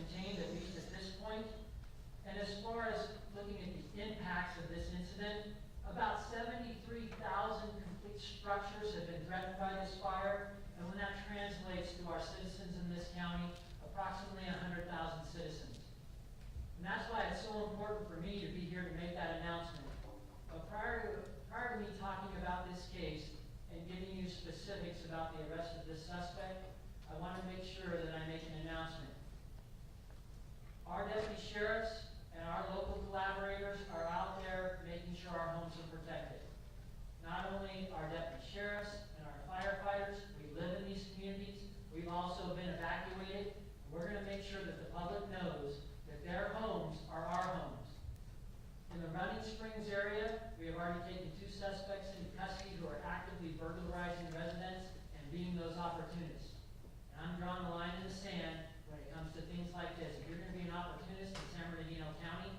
contained, at least at this point. And as far as looking at the impacts of this incident, about 73,000 complete structures have been threatened by this fire, and when that translates to our citizens in this county, approximately 100,000 citizens. And that's why it's so important for me to be here to make that announcement. But prior to me talking about this case and giving you specifics about the arrest of this suspect, I want to make sure that I make an announcement. Our deputy sheriffs and our local collaborators are out there making sure our homes are protected. Not only our deputy sheriffs and our firefighters, we live in these communities, we've also been evacuated. We're going to make sure that the public knows that their homes are our homes. In the Running Springs area, we have already taken 2 suspects into custody who are actively burglarizing residents and being those opportunists. And I'm drawing the line in the sand when it comes to things like this. If you're going to be an opportunist in San Bernardino County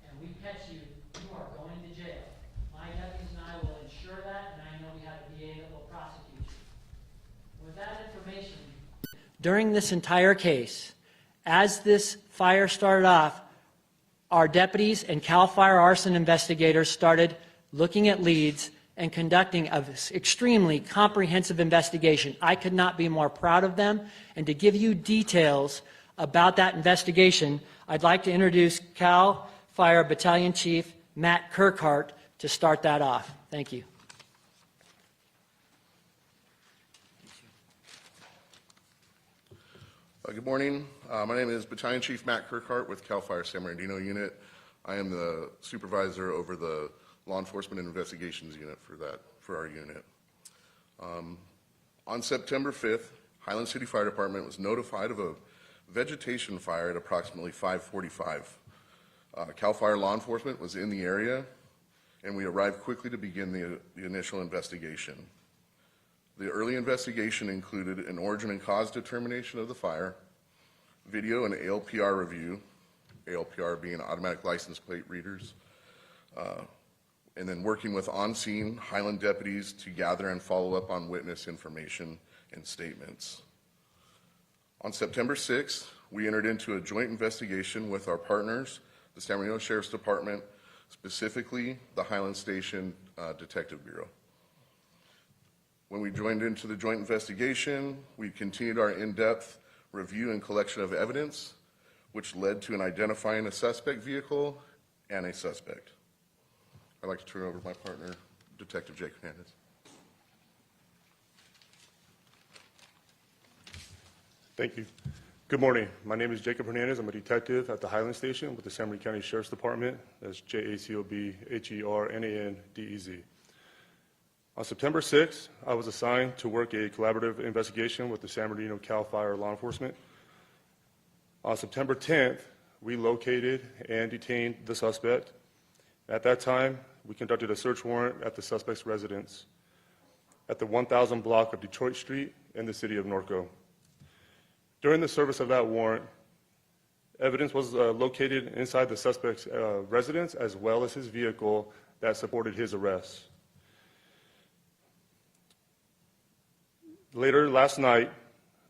and we catch you, you are going to jail. My deputies and I will ensure that, and I know we have a DA that will prosecute you. With that information, during this entire case, as this fire started off, our deputies and CAL FIRE arson investigators started looking at leads and conducting an extremely comprehensive investigation. I could not be more proud of them. And to give you details about that investigation, I'd like to introduce CAL FIRE Battalion Chief Matt Kirkhart to start that off. Thank you. Good morning. My name is Battalion Chief Matt Kirkhart with CAL FIRE San Bernardino Unit. I am the supervisor over the Law Enforcement and Investigations Unit for our unit. On September 5th, Highland City Fire Department was notified of a vegetation fire at approximately 5:45. CAL FIRE law enforcement was in the area, and we arrived quickly to begin the initial investigation. The early investigation included an origin and cause determination of the fire, video and ALPR review, ALPR being automatic license plate readers, and then working with on-scene Highland deputies to gather and follow up on witness information and statements. On September 6th, we entered into a joint investigation with our partners, the San Bernardino Sheriff's Department, specifically the Highland Station Detective Bureau. When we joined into the joint investigation, we continued our in-depth review and collection of evidence, which led to an identifying a suspect vehicle and a suspect. I'd like to turn it over to my partner, Detective Jake Hernandez. Thank you. Good morning. My name is Jacob Hernandez. I'm a detective at the Highland Station with the San Bernardino County Sheriff's Department. That's JACOBHERNANDEZ. On September 6th, I was assigned to work a collaborative investigation with the San Bernardino CAL FIRE law enforcement. On September 10th, we located and detained the suspect. At that time, we conducted a search warrant at the suspect's residence at the 1000 block of Detroit Street in the city of Norco. During the service of that warrant, evidence was located inside the suspect's residence as well as his vehicle that supported his arrest. Later last night,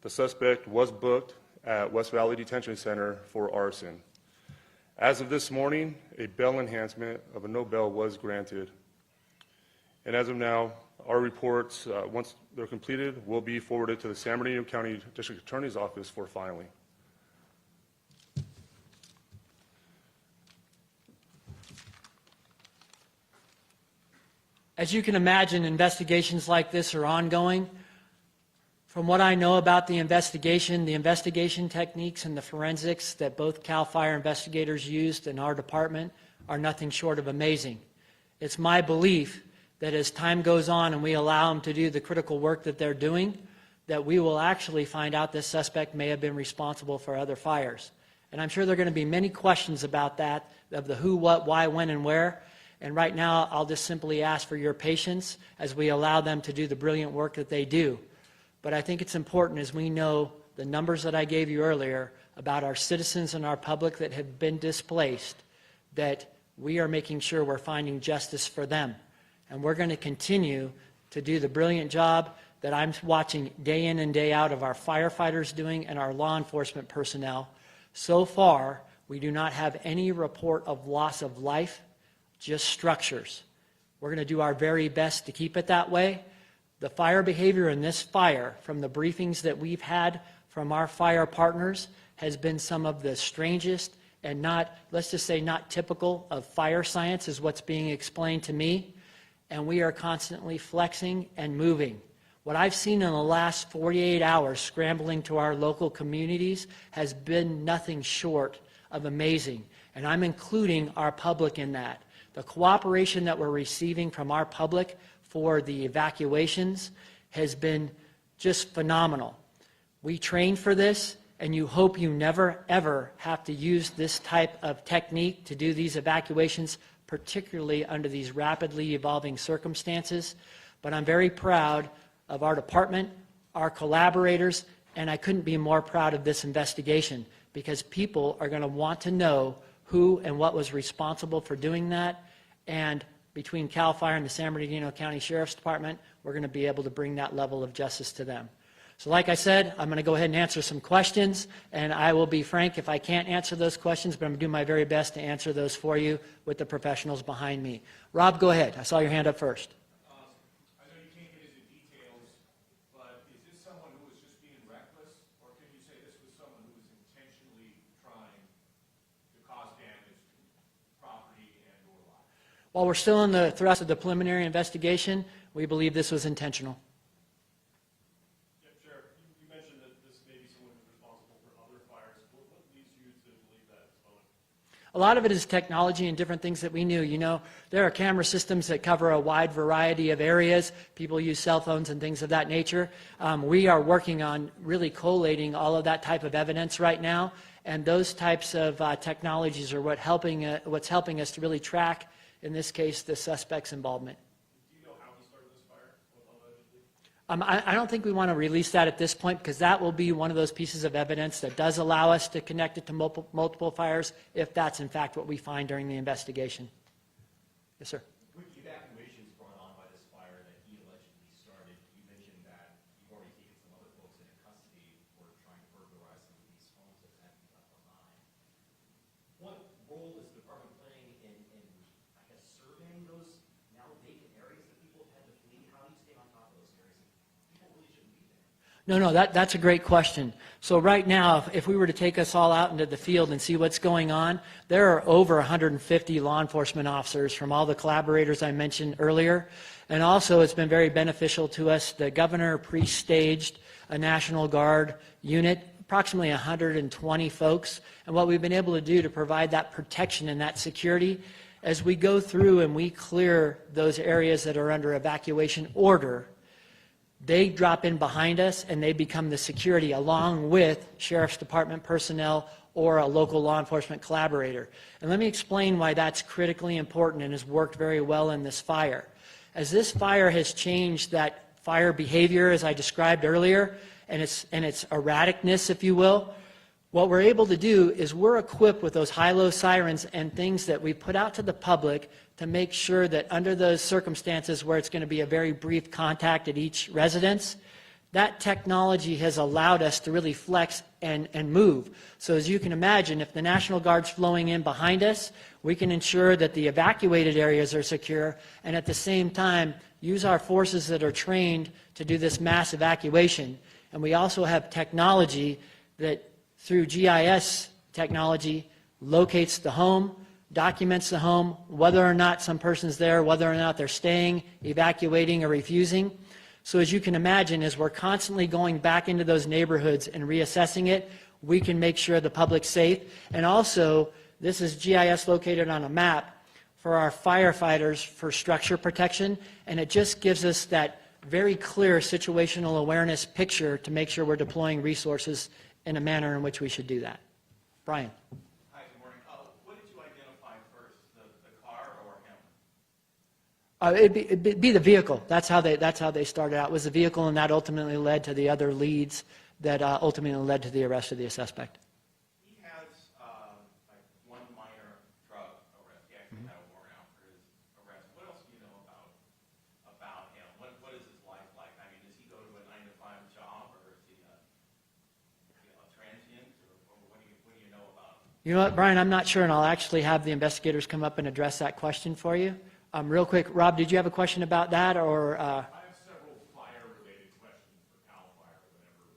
the suspect was booked at West Valley Detention Center for arson. As of this morning, a bail enhancement of a no bail was granted. And as of now, our reports, once they're completed, will be forwarded to the San Bernardino County District Attorney's Office for filing. As you can imagine, investigations like this are ongoing. From what I know about the investigation techniques and the forensics that both CAL FIRE investigators used in our department are nothing short of amazing. It's my belief that as time goes on and we allow them to do the critical work that they're doing, that we will actually find out this suspect may have been responsible for other fires. And I'm sure there are going to be many questions about that, of the who, what, why, when, and where. And right now, I'll just simply ask for your patience as we allow them to do the brilliant work that they do. But I think it's important, as we know the numbers that I gave you earlier about our citizens and our public that have been displaced, that we are making sure we're finding justice for them. And we're going to continue to do the brilliant job that I'm watching day in and day out of our firefighters doing and our law enforcement personnel, So far, we do not have any report of loss of life, just structures. We're going to do our very best to keep it that way. The fire behavior in this fire, from the briefings that we've had from our fire partners, has been some of the strangest and not, let's just say, not typical of fire science is what's being explained to me. And we are constantly flexing and moving. What I've seen in the last 48 hours scrambling to our local communities has been nothing short of amazing. And I'm including our public in that. The cooperation that we're receiving from our public for the evacuations has been just phenomenal. We trained for this, and you hope you never, ever have to use this type of technique to do these evacuations, particularly under these rapidly evolving circumstances. But I'm very proud of our department, our collaborators, and I couldn't be more proud of this investigation because people are going to want to know who and what was responsible for doing that. And between CAL FIRE and the San Bernardino County Sheriff's Department, we're going to be able to bring that level of justice to them. So like I said, I'm going to go ahead and answer some questions, and I will be frank if I can't answer those questions, but I'm going to do my very best to answer those for you with the professionals behind me. Rob, go ahead. I saw your hand up first. I know you can't get into details, but is this someone who was just being reckless, or can you say this was someone who was intentionally trying to cause damage to property and or life? While we're still in the thrust of the preliminary investigation, we believe this was intentional. Sheriff, you mentioned that this may be someone who's responsible for other fires. What leads you to believe that at this moment? A lot of it is technology and different things that we knew. You know, there are camera systems that cover a wide variety of areas. People use cell phones and things of that nature. We are working on really collating all of that type of evidence right now, and those types of technologies are what's helping us to really track, in this case, the suspect's involvement. Do you know how he started this fire, allegedly? I don't think we want to release that at this point because that will be one of those pieces of evidence that does allow us to connect it to multiple fires if that's in fact what we find during the investigation. Yes, sir. With the evacuations brought on by this fire that he allegedly started, you mentioned that you've already taken some other folks into custody for trying to burglarize some of these homes that have been left behind. What role is the department playing in I guess, surveying those now vacant areas that people have had to flee? How do you stay on top of those areas? People really shouldn't be there. No, that's a great question. So right now, if we were to take us all out into the field and see what's going on, there are over 150 law enforcement officers from all the collaborators I mentioned earlier. And also, it's been very beneficial to us. The governor pre-staged a National Guard unit, approximately 120 folks. And what we've been able to do to provide that protection and that security, as we go through and we clear those areas that are under evacuation order, they drop in behind us and they become the security along with Sheriff's Department personnel or a local law enforcement collaborator. And let me explain why that's critically important and has worked very well in this fire. As this fire has changed that fire behavior, as I described earlier, and its erraticness, if you will, what we're able to do is we're equipped with those high-low sirens and things that we put out to the public to make sure that under those circumstances where it's going to be a very brief contact at each residence, that technology has allowed us to really flex and move. So as you can imagine, if the National Guard's flowing in behind us, we can ensure that the evacuated areas are secure and at the same time use our forces that are trained to do this mass evacuation. And we also have technology that through GIS technology locates the home, documents the home, whether or not some person's there, whether or not they're staying, evacuating, or refusing. So as you can imagine, as we're constantly going back into those neighborhoods and reassessing it, we can make sure the public's safe. And also, this is GIS located on a map for our firefighters for structure protection, and it just gives us that very clear situational awareness picture to make sure we're deploying resources in a manner in which we should do that. Brian. Hi, good morning. What did you identify first, the car or him? It'd be the vehicle. That's how they started out. It was the vehicle, and that ultimately led to the other leads that ultimately led to the arrest of the suspect. He has like one minor drug arrest. He actually had a warrant out for his arrest. What else do you know about him? What is his life like? I mean, does he go to a 9-to-5 job, or is he a transient, or what do you know You know what, Brian, I'm not sure, and I'll actually have the investigators come up and address that question for you. Real quick, Rob, did you have a question about that, or? I have several fire-related questions for CAL FIRE, whenever.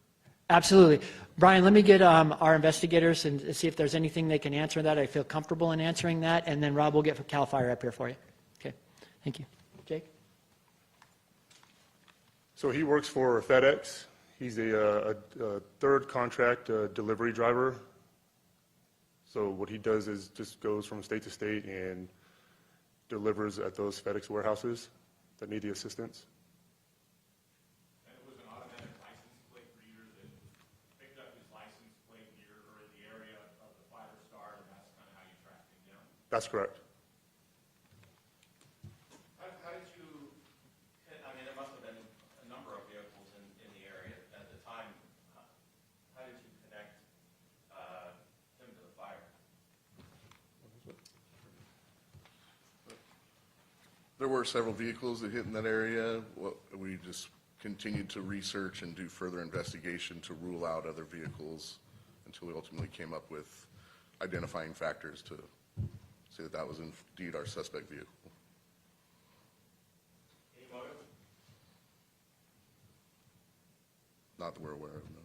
Absolutely. Brian, let me get our investigators and see if there's anything they can answer that. I feel comfortable in answering that, and then Rob will get CAL FIRE up here for you. Okay, thank you. Jake? So he works for FedEx. He's a third contract delivery driver. So what he does is just goes from state to state and delivers at those FedEx warehouses that need the assistance. And it was an automatic license plate reader that picked up his license plate here or in the area of the fire start, and that's kind of how you tracked him down? That's correct. How did you, I mean, there must have been a number of vehicles in the area at the time. How did you connect him to the fire? There were several vehicles that hit in that area. We just continued to research and do further investigation to rule out other vehicles until we ultimately came up with identifying factors to say that that was indeed our suspect vehicle. Any motive? Not that we're aware of, no.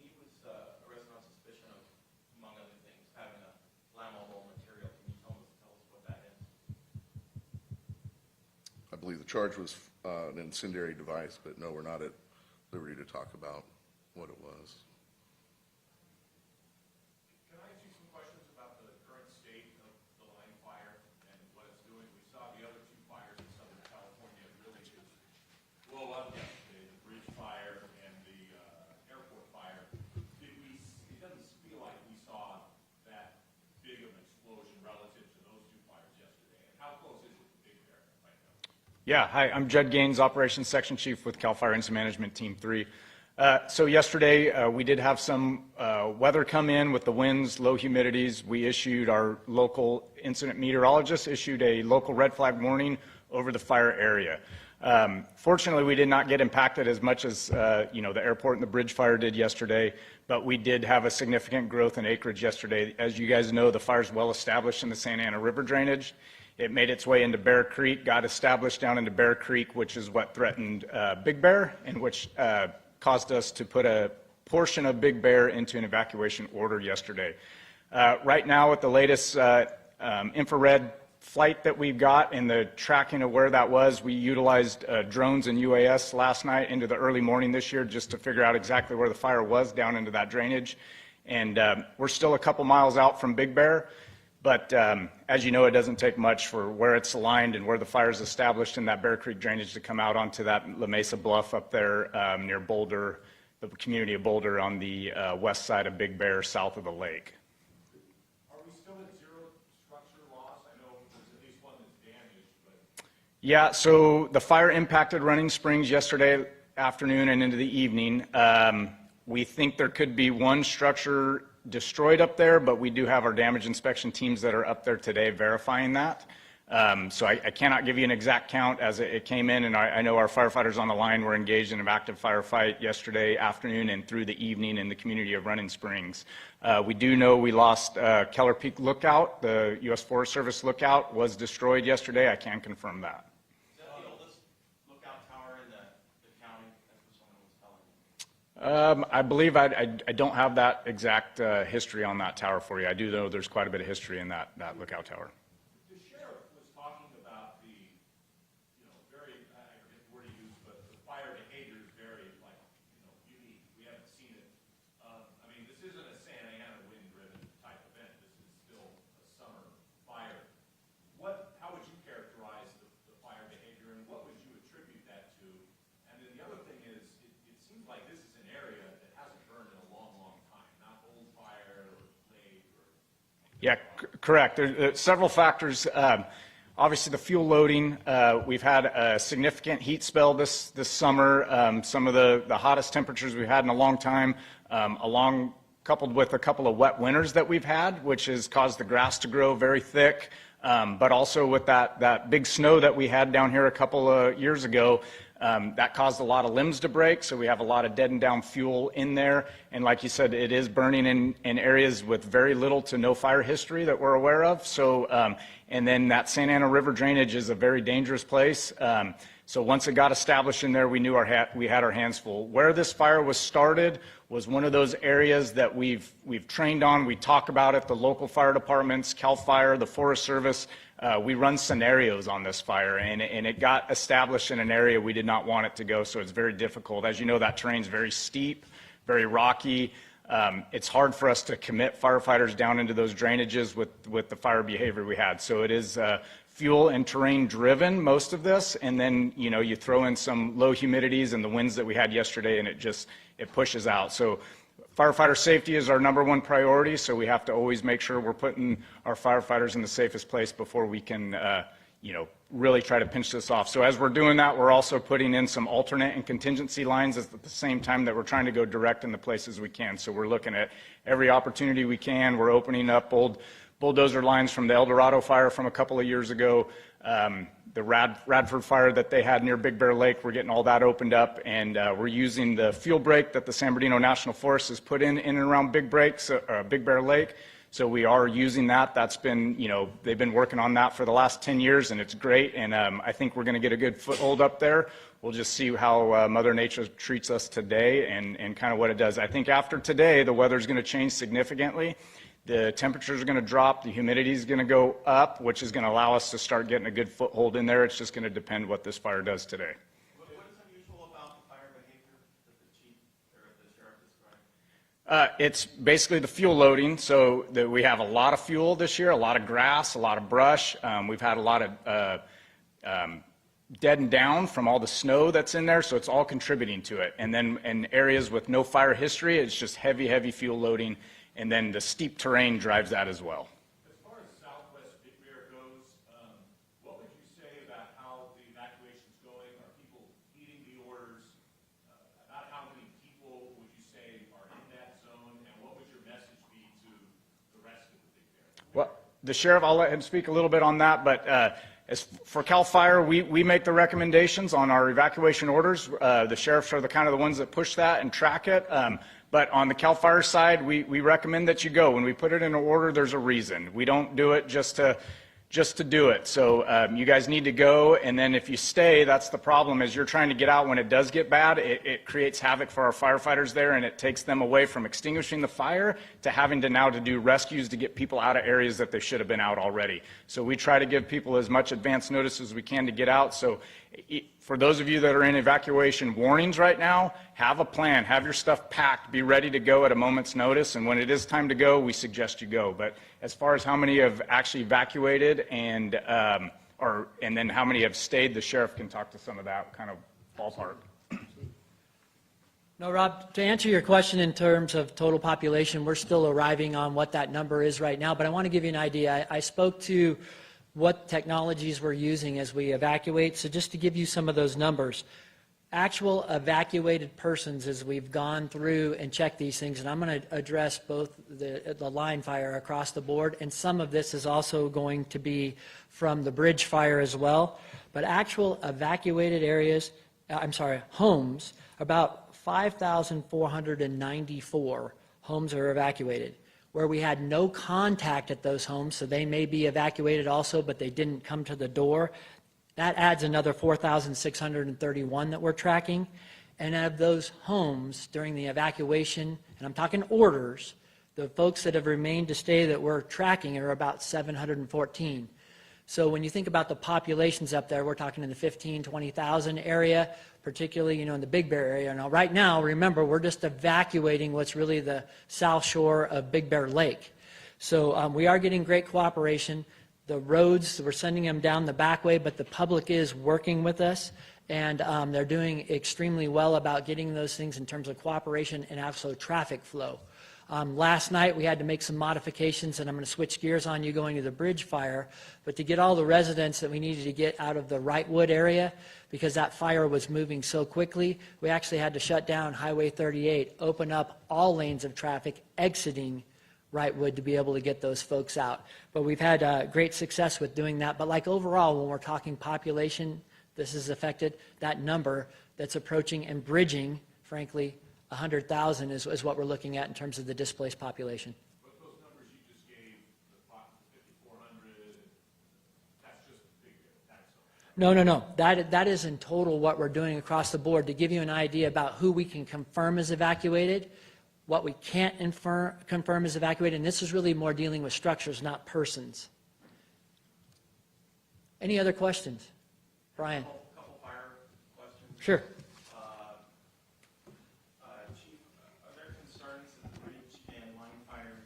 He was arrested on suspicion of, among other things, having a flammable material. Can you tell us what that is? I believe the charge was an incendiary device, but no, we're not at liberty to talk about what it was. Can I ask you some questions about the current state of the line fire and what it's doing? We saw the other two fires in Southern California really just blow up yesterday, the bridge fire and the airport fire. It doesn't feel like we saw that big of an explosion relative to those two fires yesterday. And how close is it to Big Bear right now? Yeah, hi, I'm Judd Gaines, Operations Section Chief with CAL FIRE Incident Management Team 3. So yesterday, we did have some weather come in with the winds, low humidities. We issued, our local incident meteorologist issued a local red flag warning over the fire area. Fortunately, we did not get impacted as much as the airport and the bridge fire did yesterday, but we did have a significant growth in acreage yesterday. As you guys know, the fire is well established in the Santa Ana River drainage. It made its way into Bear Creek, got established down into Bear Creek, which is what threatened Big Bear, and which caused us to put a portion of Big Bear into an evacuation order yesterday. Right now, with the latest infrared flight that we've got and the tracking of where that was, we utilized drones and UAS last night into the early morning this year just to figure out exactly where the fire was down into that drainage. And we're still a couple miles out from Big Bear. But as you know, it doesn't take much for where it's aligned and where the fire is established in that Bear Creek drainage to come out onto that La Mesa Bluff up there near Boulder, the community of Boulder on the west side of Big Bear, south of the lake. Are we still at zero structure loss? I know there's at least one that's damaged, but. Yeah, so the fire impacted Running Springs yesterday afternoon and into the evening. We think there could be one structure destroyed up there, but we do have our damage inspection teams that are up there today verifying that. So I cannot give you an exact count as it came in, and I know our firefighters on the line were engaged in an active firefight yesterday afternoon and through the evening in the community of Running Springs. We do know we lost Keller Peak Lookout. The U.S. Forest Service lookout was destroyed yesterday. I can confirm that. Is that the oldest lookout tower in the county? That's what someone was telling me. I believe I don't have that exact history on that tower for you. I do know there's quite a bit of history in that lookout tower. The sheriff was talking about the, very, I forget the word he used, but the fire behavior is very, unique. We haven't seen it. I mean, this isn't a Santa Ana wind-driven type event. This is still a summer fire. How would you characterize the fire behavior, and what would you attribute that to? And then the other thing is, it seems like this is an area that hasn't burned in a long, long time, not old fire or lake or. Yeah, correct. There's several factors. Obviously, the fuel loading. We've had a significant heat spell this summer. Some of the hottest temperatures we've had in a long time, coupled with a couple of wet winters that we've had, which has caused the grass to grow very thick. But also with that big snow that we had down here a couple of years ago, That caused a lot of limbs to break, so we have a lot of dead and down fuel in there. And like you said, it is burning in areas with very little to no fire history that we're aware of. So, and then that Santa Ana River drainage is a very dangerous place. So once it got established in there, we knew we had our hands full. Where this fire was started was one of those areas that we've trained on. We talk about it, the local fire departments, CAL FIRE, the Forest Service. We run scenarios on this fire, and it got established in an area we did not want it to go, so it's very difficult. As you know, that terrain's very steep, very rocky. It's hard for us to commit firefighters down into those drainages with the fire behavior we had. So it is fuel and terrain driven, most of this, and then, you know, you throw in some low humidities and the winds that we had yesterday, and it pushes out. So firefighter safety is our #1 priority, so we have to always make sure we're putting our firefighters in the safest place before we can, you know, really try to pinch this off. So as we're doing that, we're also putting in some alternate and contingency lines at the same time that we're trying to go direct in the places we can. So we're looking at every opportunity we can. We're opening up old bulldozer lines from the El Dorado fire from a couple of years ago. The Radford fire that they had near Big Bear Lake, we're getting all that opened up, and we're using the fuel break that the San Bernardino National Forest has put in and around Big Bear Lake. So we are using that. That's been, you know, they've been working on that for the last 10 years, and it's great. And I think we're going to get a good foothold up there. We'll just see how Mother Nature treats us today and kind of what it does. I think after today, the weather's going to change significantly. The temperatures are going to drop, the humidity is going to go up, which is going to allow us to start getting a good foothold in there. It's just going to depend what this fire does today. What is unusual about the fire behavior that the chief or the sheriff described? It's basically the fuel loading, so that we have a lot of fuel this year, a lot of grass, a lot of brush. We've had a lot of dead and down from all the snow that's in there, so it's all contributing to it. And then in areas with no fire history, it's just heavy, heavy fuel loading. And then the steep terrain drives that as well. As far as Southwest Big Bear goes, what would you say about how the evacuation's going? Are people heeding the orders? About how many people would you say are in that zone? And what would your message be to the rest of the Big Bear? Well, the sheriff, I'll let him speak a little bit on that, but as for CAL FIRE, we make the recommendations on our evacuation orders. The sheriffs are the kind of the ones that push that and track it. But on the CAL FIRE side, we recommend that you go. When we put it in an order, there's a reason. We don't do it just to do it. So you guys need to go, and then if you stay, that's the problem, is you're trying to get out when it does get bad. It creates havoc for our firefighters there, and it takes them away from extinguishing the fire to having to now to do rescues to get people out of areas that they should have been out already. So we try to give people as much advance notice as we can to get out. So for those of you that are in evacuation warnings right now, have a plan, have your stuff packed, be ready to go at a moment's notice, and when it is time to go, we suggest you go. But as far as how many have actually evacuated and then how many have stayed, the sheriff can talk to some of that kind of ballpark. No, Rob, to answer your question in terms of total population, we're still arriving on what that number is right now, but I want to give you an idea. I spoke to what technologies we're using as we evacuate, so just to give you some of those numbers. Actual evacuated persons as we've gone through and checked these things, and I'm going to address both the line fire across the board, and some of this is also going to be from the bridge fire as well. But actual evacuated areas, homes, about 5,494 homes are evacuated. Where we had no contact at those homes, so they may be evacuated also, but they didn't come to the door. That adds another 4,631 that we're tracking. And of those homes during the evacuation, and I'm talking orders, the folks that have remained to stay that we're tracking are about 714. So when you think about the populations up there, we're talking in the 15, 20,000 area, particularly, in the Big Bear area. Now, right now, remember, we're just evacuating what's really the south shore of Big Bear Lake. So we are getting great cooperation. The roads, we're sending them down the back way, but the public is working with us, and they're doing extremely well about getting those things in terms of cooperation and also traffic flow. Last night, we had to make some modifications, and I'm going to switch gears on you going to the bridge fire, but to get all the residents that we needed to get out of the Wrightwood area, because that fire was moving so quickly, we actually had to shut down Highway 38, open up all lanes of traffic exiting Wrightwood to be able to get those folks out. But we've had great success with doing that. But like overall, when we're talking population, this has affected, that number that's approaching and bridging, frankly, 100,000 is what we're looking at in terms of the displaced population. But those numbers you just gave, the 5,400, that's just the big tax. No. That is in total what we're doing across the board. To give you an idea about who we can confirm is evacuated, what we can't confirm is evacuated, and this is really more dealing with structures, not persons. Any other questions? Brian? Couple fire questions. Sure. Chief, are there concerns that the breach and line fires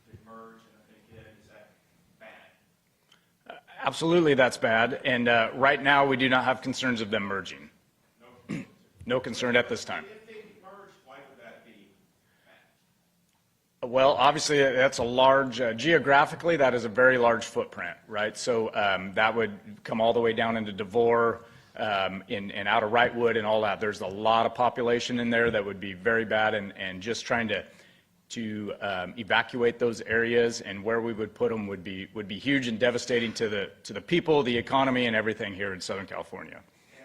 could merge and if they did, is that bad? Absolutely, that's bad. And right now, we do not have concerns of them merging. No concern at this time. If they merge, why would that be bad? Well, obviously, that's a large, geographically, that is a very large footprint, right? So that would come all the way down into DeVore and out of Wrightwood and all that. There's a lot of population in there that would be very bad, and just trying to evacuate those areas and where we would put them would be huge and devastating to the people, the economy, and everything here in Southern California. And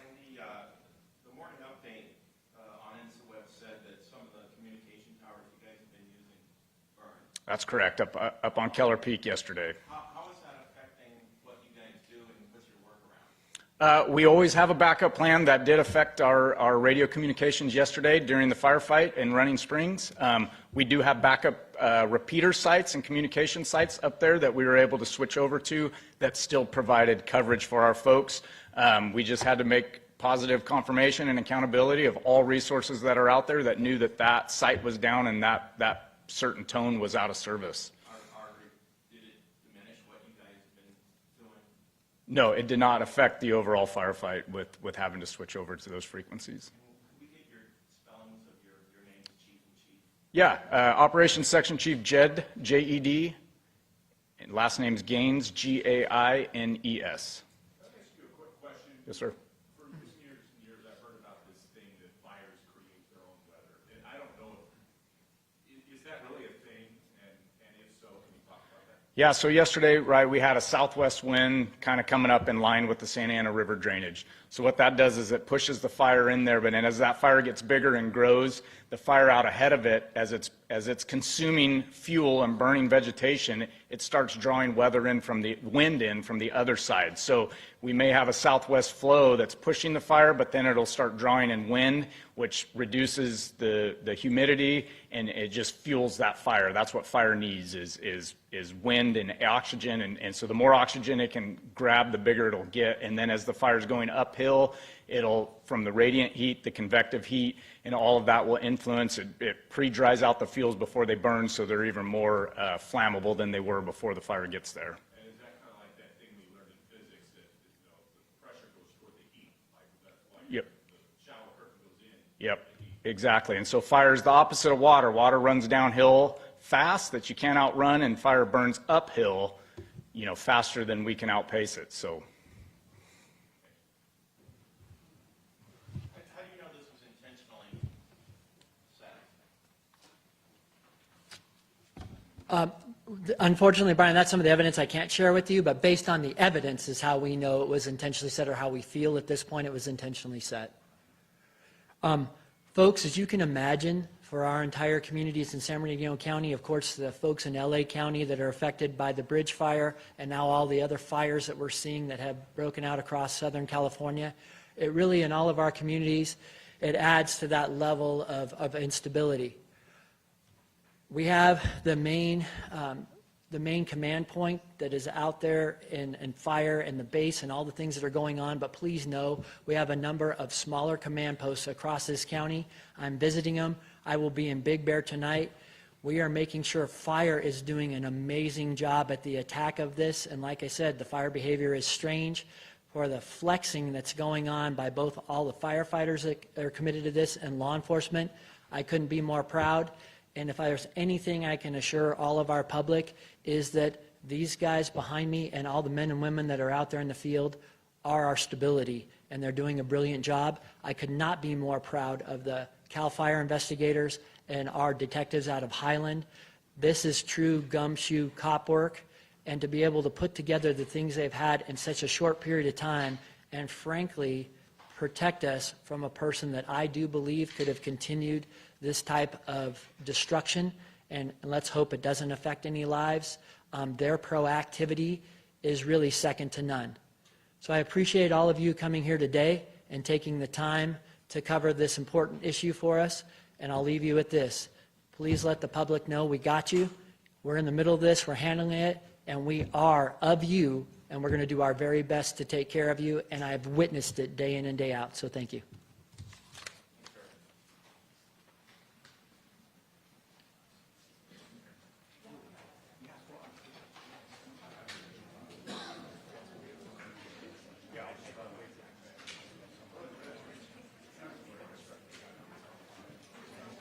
the morning update on InstaWeb said that some of the communication towers you guys have been using burned. That's correct, up on Keller Peak yesterday. How is that affecting what you guys do and what's your workaround? We always have a backup plan. That did affect our radio communications yesterday during the firefight in Running Springs. We do have backup repeater sites and communication sites up there that we were able to switch over to that still provided coverage for our folks. We just had to make positive confirmation and accountability of all resources that are out there that knew that that site was down and that certain tone was out of service. Did it diminish what you guys have been doing? No, it did not affect the overall firefight with having to switch over to those frequencies. Can we get your spellings of your names, Chief and Chief? Yeah, Operations Section Chief Jed, J-E-D, and last name's Gaines, G-A-I-N-E-S. Let me ask you a quick question. Yes, sir. For years and years, I've heard about this thing that fires create their own weather. And I don't know, is that really a thing? And if so, can you talk about that? Yeah, so yesterday, right, we had a southwest wind kind of coming up in line with the Santa Ana River drainage. So what that does is it pushes the fire in there, but then as that fire gets bigger and grows, the fire out ahead of it, as it's consuming fuel and burning vegetation, it starts drawing wind in from the other side. So we may have a southwest flow that's pushing the fire, but then it'll start drawing in wind, which reduces the humidity, and it just fuels that fire. That's what fire needs is wind and oxygen, and so the more oxygen it can grab, the bigger it'll get. And then as the fire's going uphill, it'll, from the radiant heat, the convective heat, and all of that will influence it. It pre-dries out the fuels before they burn, so they're even more flammable than they were before the fire gets there. And is that kind of like that thing we learned in physics that, the pressure goes toward the heat, like Yep. the shower curtain goes in? Yep, exactly. And so fire is the opposite of water. Water runs downhill fast that you can't outrun, and fire burns uphill, faster than we can outpace it. So. How do you know this was intentionally set? Unfortunately, Brian, that's some of the evidence I can't share with you, but based on the evidence is how we know it was intentionally set, or how we feel at this point it was intentionally set. Folks, as you can imagine, for our entire communities in San Bernardino County, of course, the folks in LA County that are affected by the bridge fire, and now all the other fires that we're seeing that have broken out across Southern California, it really, in all of our communities, it adds to that level of instability. We have the main command point that is out there in fire and the base and all the things that are going on, but please know we have a number of smaller command posts across this county. I'm visiting them. I will be in Big Bear tonight. We are making sure fire is doing an amazing job at the attack of this, and like I said, the fire behavior is strange. For the flexing that's going on by both all the firefighters that are committed to this and law enforcement, I couldn't be more proud. And if there's anything I can assure all of our public is that these guys behind me and all the men and women that are out there in the field are our stability, and they're doing a brilliant job. I could not be more proud of the CAL FIRE investigators and our detectives out of Highland. This is true gumshoe cop work, and to be able to put together the things they've had in such a short period of time and frankly, protect us from a person that I do believe could have continued this type of destruction, and let's hope it doesn't affect any lives. Their proactivity is really second to none. So I appreciate all of you coming here today and taking the time to cover this important issue for us, and I'll leave you with this. Please let the public know we got you. We're in the middle of this, we're handling it, and we are of you, and we're going to do our very best to take care of you, and I've witnessed it day in and day out, so thank you.